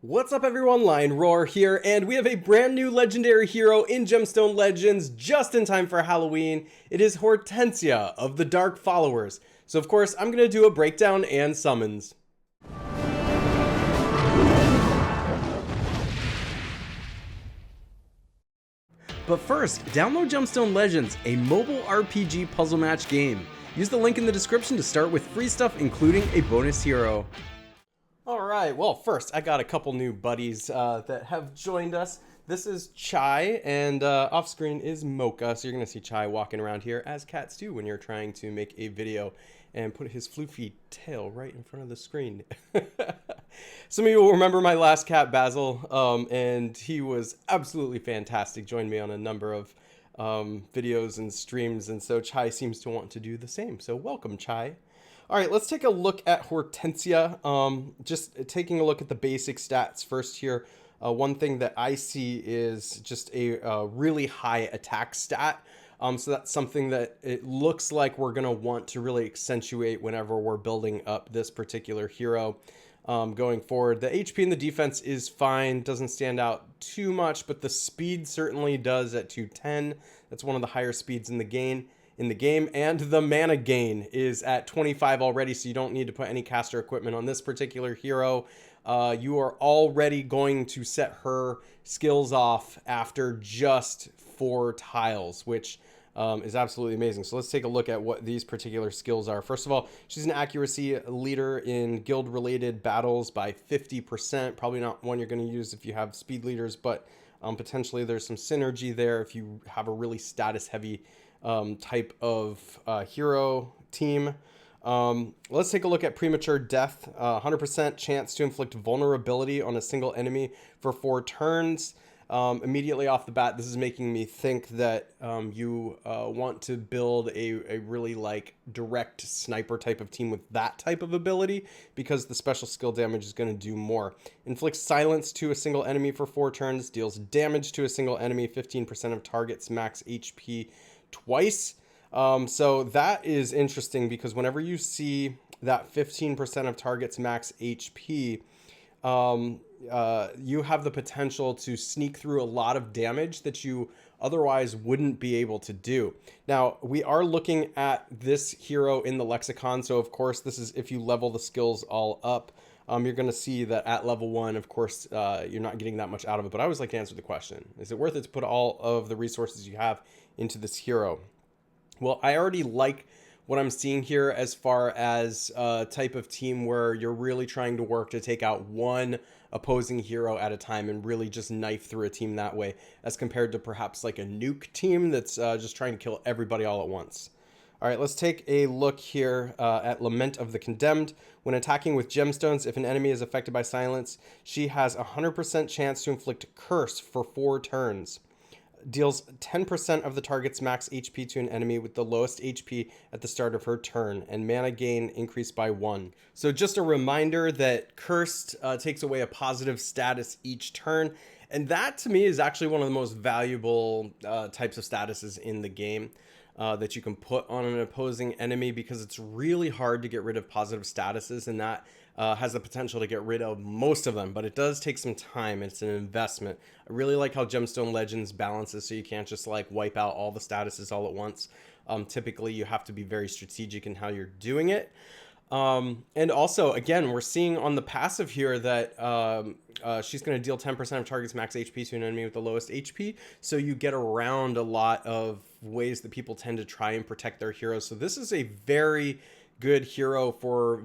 What's up everyone, Lion Roar here, and we have a brand new legendary hero in Gemstone Legends just in time for Halloween. It is Hortensia of the Dark Followers. So of course, I'm going to do a breakdown and summons. But first, download Gemstone Legends, a mobile RPG puzzle match game. Use the link in the description to start with free stuff, including a bonus hero. Alright, well first I got a couple new buddies that have joined us. This is Chai, and off screen is Mocha, so you're going to see Chai walking around here, as cats do when you're trying to make a video, and put his floofy tail right in front of the screen. Some of you will remember my last cat, Basil, and he was absolutely fantastic, joined me on a number of videos and streams, and so Chai seems to want to do the same, so welcome Chai. All right, let's take a look at Hortensia. Just taking a look at the basic stats first here. One thing that I see is just a really high attack stat. So that's something that it looks like we're going to want to really accentuate whenever we're building up this particular hero going forward. The HP and the defense is fine, doesn't stand out too much, but the speed certainly does at 210. That's one of the higher speeds in the game. And the mana gain is at 25 already, so you don't need to put any caster equipment on this particular hero. You are already going to set her skills off after just 4 tiles, which is absolutely amazing. So let's take a look at what these particular skills are. First of all, she's an accuracy leader in guild related battles by 50%. Probably not one you're going to use if you have speed leaders, but potentially there's some synergy there if you have a really status heavy type of hero team. Let's take a look at premature death. 100% chance to inflict vulnerability on a single enemy for 4 turns. Immediately off the bat, this is making me think that you want to build a really like direct sniper type of team with that type of ability, because the special skill damage is going to do more. Inflicts silence to a single enemy for 4 turns. Deals damage to a single enemy, 15% of target's max HP twice. So that is interesting, because whenever you see that 15% of target's max HP, you have the potential to sneak through a lot of damage that you otherwise wouldn't be able to do. Now, we are looking at this hero in the lexicon, so of course this is if you level the skills all up. You're going to see that at level 1, of course, you're not getting that much out of it, but I always like to answer the question, is it worth it to put all of the resources you have into this hero? Well, I already like what I'm seeing here as far as a type of team where you're really trying to work to take out one opposing hero at a time and really just knife through a team that way, as compared to perhaps like a nuke team that's just trying to kill everybody all at once. All right, let's take a look here at Lament of the Condemned. When attacking with gemstones, if an enemy is affected by silence, she has a 100% chance to inflict curse for 4 turns. Deals 10% of the target's max HP to an enemy with the lowest HP at the start of her turn, and mana gain increased by 1. So just a reminder that Cursed takes away a positive status each turn, and that to me is actually one of the most valuable types of statuses in the game that you can put on an opposing enemy, because it's really hard to get rid of positive statuses, and that has the potential to get rid of most of them, but it does take some time. It's an investment. I really like how Gemstone Legends balances, so you can't just like wipe out all the statuses all at once. Typically you have to be very strategic in how you're doing it. And also, again, we're seeing on the passive here that she's going to deal 10% of target's max HP to an enemy with the lowest HP, so you get around a lot of ways that people tend to try and protect their heroes. So this is a very good hero for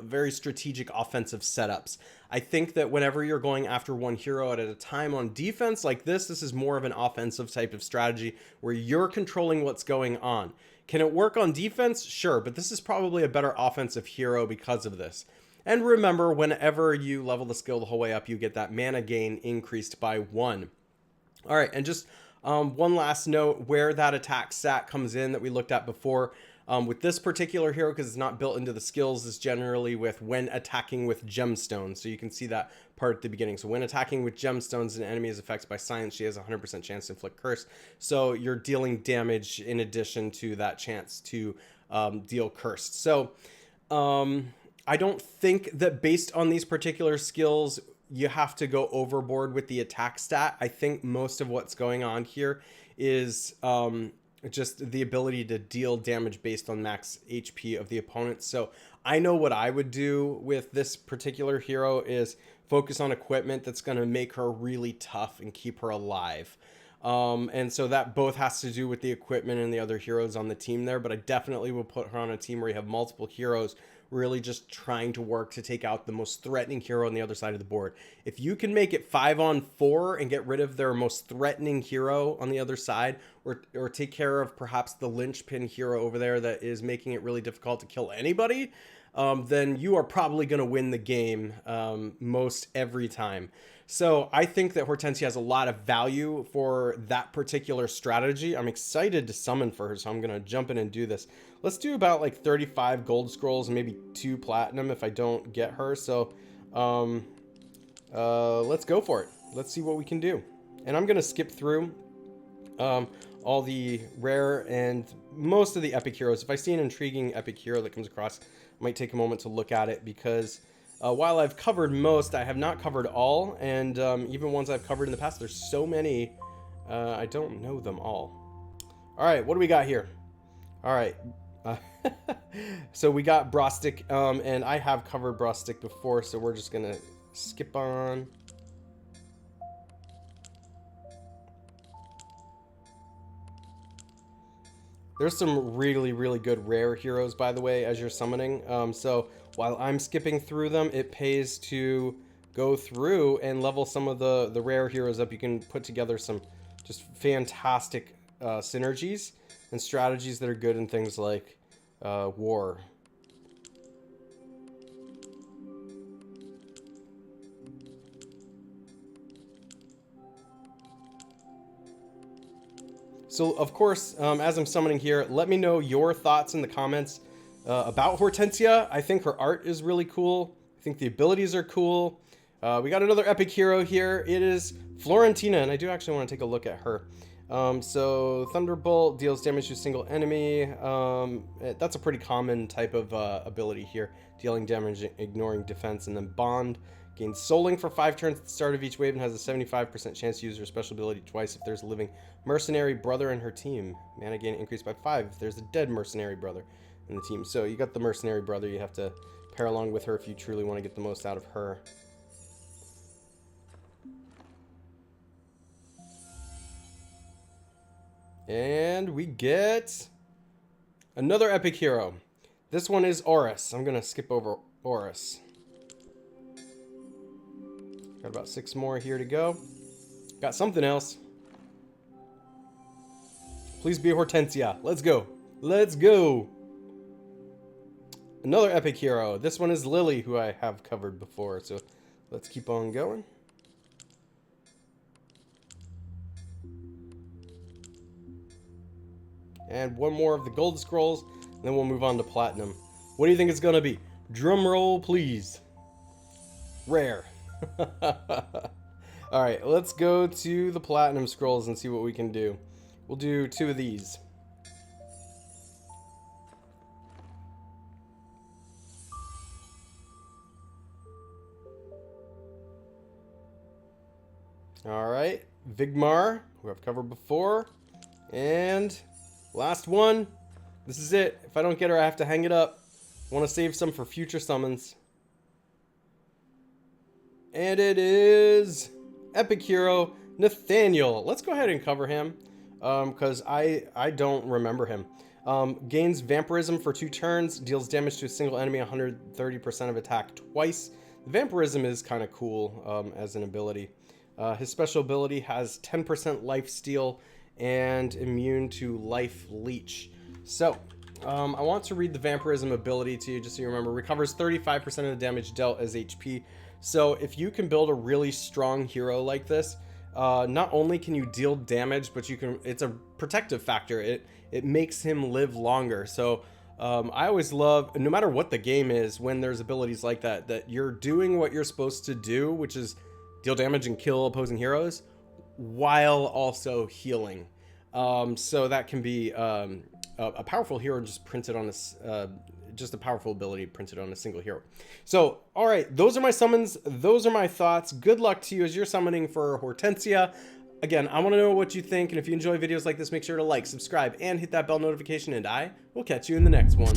very strategic offensive setups. I think that whenever you're going after one hero at a time on defense like this is more of an offensive type of strategy where you're controlling what's going on. Can it work on defense? Sure, but this is probably a better offensive hero because of this. And remember, whenever you level the skill the whole way up, you get that mana gain increased by 1. All right, and just one last note where that attack stat comes in that we looked at before. With this particular hero, because it's not built into the skills, is generally with when attacking with gemstones. So you can see that part at the beginning. So when attacking with gemstones, an enemy is affected by silence, she has a 100% chance to inflict curse. So you're dealing damage in addition to that chance to deal cursed. So I don't think that based on these particular skills, you have to go overboard with the attack stat. I think most of what's going on here is just the ability to deal damage based on max HP of the opponent. So I know what I would do with this particular hero is focus on equipment that's going to make her really tough and keep her alive. And so that both has to do with the equipment and the other heroes on the team there. But I definitely will put her on a team where you have multiple heroes really just trying to work to take out the most threatening hero on the other side of the board. If you can make it 5-on-4 and get rid of their most threatening hero on the other side, or take care of perhaps the linchpin hero over there that is making it really difficult to kill anybody, then you are probably going to win the game most every time. So I think that Hortensia has a lot of value for that particular strategy. I'm excited to summon for her, so I'm going to jump in and do this. Let's do about like 35 gold scrolls and maybe 2 platinum if I don't get her. So let's go for it. Let's see what we can do. And I'm going to skip through all the rare and most of the epic heroes. If I see an intriguing epic hero that comes across, I might take a moment to look at it, because while I've covered most, I have not covered all, and even ones I've covered in the past, there's so many, I don't know them all. All right, what do we got here? All right, so we got Brostic, and I have covered Brostic before, so we're just gonna skip on. There's some really, really good rare heroes, by the way, as you're summoning. So while I'm skipping through them, it pays to go through and level some of the rare heroes up. You can put together some just fantastic synergies and strategies that are good in things like war. So, of course, as I'm summoning here, let me know your thoughts in the comments about Hortensia. I think her art is really cool. I think the abilities are cool. We got another epic hero here. It is Florentina, and I do actually want to take a look at her. So, Thunderbolt deals damage to a single enemy. That's a pretty common type of ability here. Dealing damage, ignoring defense, and then Bond. Gains Souling for 5 turns at the start of each wave and has a 75% chance to use her special ability twice if there's a living mercenary brother in her team. Mana gain increased by 5 if there's a dead mercenary brother in the team. So you got the mercenary brother. You have to pair along with her if you truly want to get the most out of her. And we get another epic hero. This one is Horus. I'm going to skip over Horus. Got about 6 more here to go. Got something else. Please be Hortensia. Let's go. Let's go. Another epic hero. This one is Lily, who I have covered before. So let's keep on going. And one more of the gold scrolls. And then we'll move on to platinum. What do you think it's going to be? Drum roll, please. Rare. Alright, let's go to the platinum scrolls and see what we can do. We'll do 2 of these. Alright, Vigmar, who I've covered before. And last one. This is it. If I don't get her, I have to hang it up. I want to save some for future summons. And it is epic hero Nathaniel. Let's go ahead and cover him because I don't remember him. Gains vampirism for 2 turns, deals damage to a single enemy 130% of attack twice. Vampirism is kind of cool as an ability. His special ability has 10% life steal and immune to life leech. So I want to read the vampirism ability to you just so you remember. Recovers 35% of the damage dealt as HP. So if you can build a really strong hero like this, not only can you deal damage, but you can, it's a protective factor. It makes him live longer. So I always love, no matter what the game is, when there's abilities like that, that you're doing what you're supposed to do, which is deal damage and kill opposing heroes while also healing. So that can be a powerful hero just printed on this just a powerful ability printed on a single hero. So, all right, those are my summons. Those are my thoughts. Good luck to you as you're summoning for Hortensia. Again, I want to know what you think, and if you enjoy videos like this, make sure to like, subscribe, and hit that bell notification, and I will catch you in the next one.